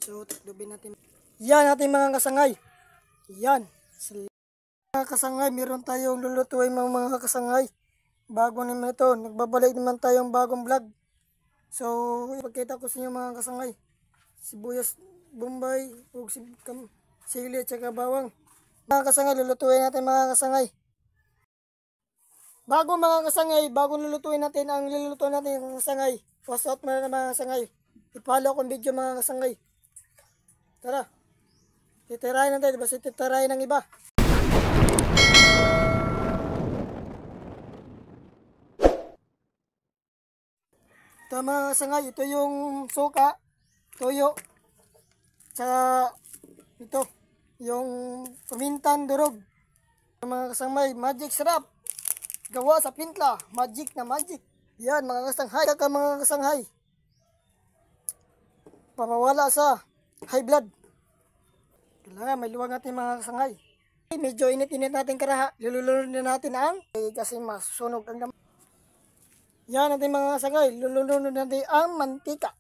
So, taklubin natin. Yan ating mga kasangay. Yan. Mga kasangay, meron tayong lulutuin mga kasangay. Bago naman ito. Nagbabalik naman tayong bagong vlog. So, ipagkita ko sa inyo mga kasangay. Sibuyas, bombay, sili at saka bawang. Mga kasangay, lulutuin natin mga kasangay. Bago mga kasangay, bago lulutuin natin ang lulutuin natin mga kasangay. Watch out mga kasangay. I-follow kong video mga kasangay. Tara. Titirahin natin, basta titirahin ng iba. Ito mga kasangay, ito yung suka, toyo, tsaka ito, yung pamintan durog. Mga kasangay, magic sarap. Gawa sa pintla, magic na magic. Yan mga kasanghay, kaka mga kasanghay. Pamawala sa high blood. Kailangan may luwag natin mga kasanghay. Medyo init-init natin karaha. Lululunod na natin ang kasi masunog ang dami. Yan natin mga kasanghay. Lululunod natin ang mantika.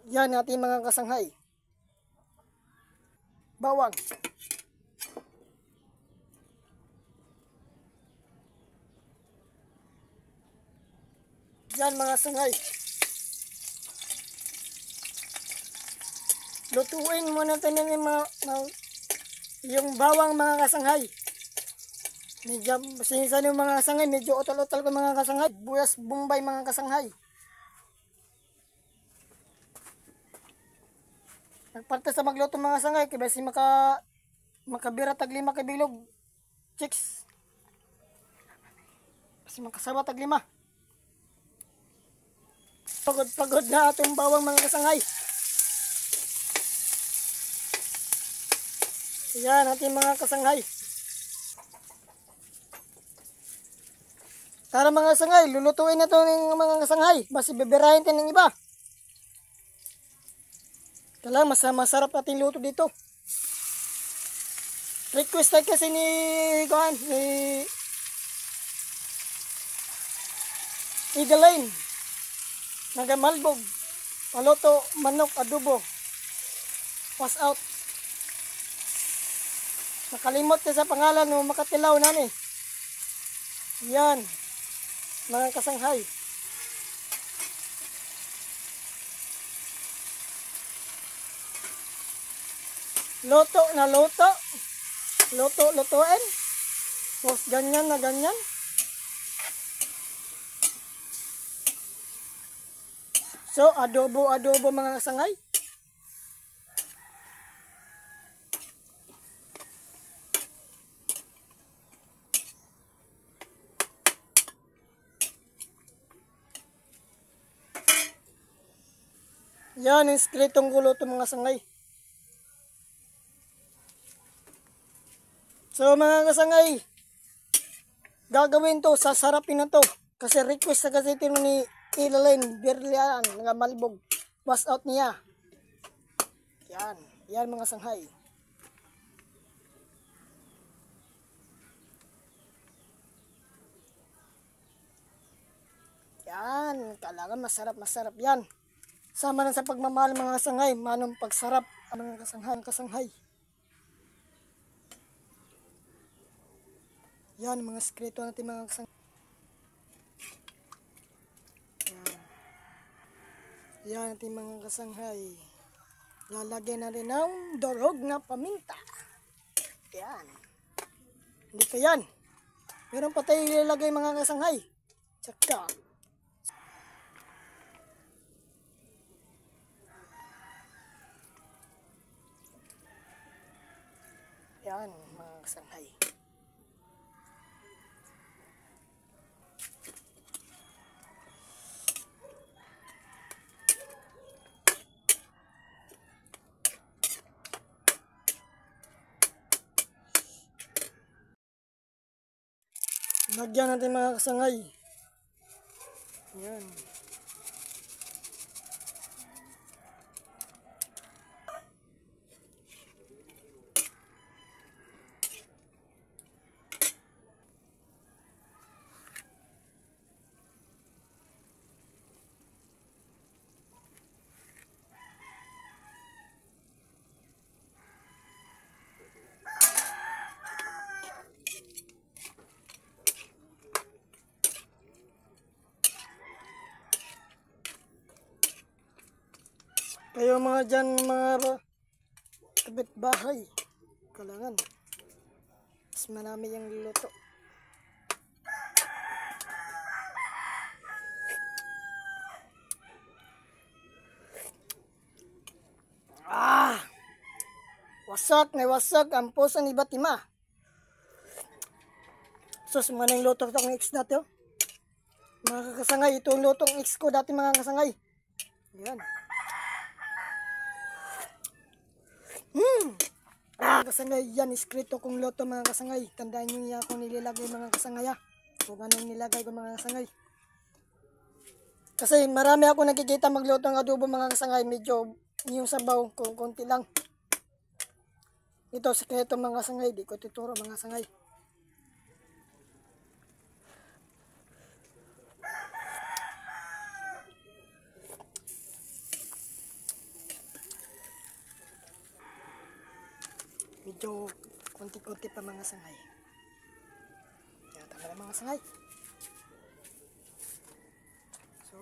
Yan natin mga kasanghay. Bawang. Yan mga kasanghay. Lutuin muna natin yung bawang mga kasanghay. Medyo sinsan yung mga kasanghay, medyo utol-utol ko mga kasanghay. Buyas bombay mga kasanghay. Nagparta sa magluto mga kasanghay, kaya si makabira tag 5 kabilog. Chicks. Kasi makasawa tag 5. Pagod na atong bawang mga kasanghay. Yan ating mga kasanghay. Tara mga kasanghay, lulutuin na ito ng mga kasanghay. Basta bibirahin natin ng iba. Kailangan masarap natin luto dito. Request tayo kasi ni Idalain. Nagamalbog. Paluto, manok, adobo. Pass out. Nakalimot ka sa pangalan ng makatilaw na ni. Yan. Mga kasanghay. Luto na luto. Lutuin. Tapos ganyan na ganyan. So, adobo mga kasanghay. Yan, yung skritong gulo ito mga sangay. So mga kasangay, gagawin to, sasarapin na to. Kasi request na kasi ito ni Idalain, Berlian, nga malbog. Wash out niya. Yan mga sanghay. Yan, kailangan masarap yan. Sama na sa pagmamahal mga kasanghay, manong pagsarap ang mga kasanghay. Yan, mga skrito natin mga kasanghay. Yan natin mga kasanghay. Lalagyan natin ng durog na paminta. Yan. Hindi pa yan. Meron pa tayo ilalagay mga kasanghay. Tsaka. Yan, mga kasanghay. Lagyan natin mga kasanghay. Yan. Kayo mga dyan, mga kapitbahay, kailangan mas marami yung luto. Wasak na wasak ang puso ni Batima. Sus, mga nang luto itong ex natin. Mga kasangay, ito yung lutong ex ko dati mga kasangay. Yan. Kasangay, yan, iskrito kong luto mga kasangay. Tandaan nyo niya kung nililagay mga kasangay ha. Kung anong nilagay ko mga kasangay. Kasi marami ako nakikita magluto ng adobo mga kasangay. Medyo yung sabaw kung konti lang. Ito, sikreto mga kasangay. Di ko tuturo mga kasangay. Medyo konti-konti pa mga sangay. Kaya tama na mga sangay. So,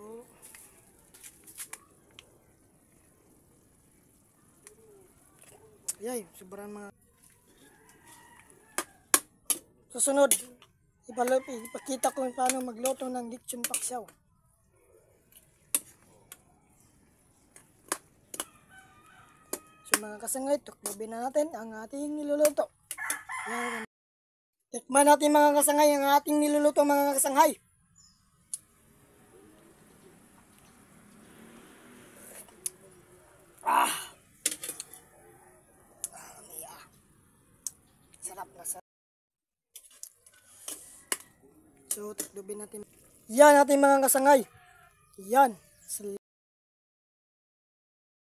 yay, sobrang mga. Susunod, ipakita ko paano magluto ng lechon paksiw. So mga kasangay, tuklubin na natin ang ating niluluto. Yan. Tikman natin mga kasangay ang ating niluluto mga kasangay. Sarap na sarap. So tuklubin natin. Yan ating mga kasangay. Yan.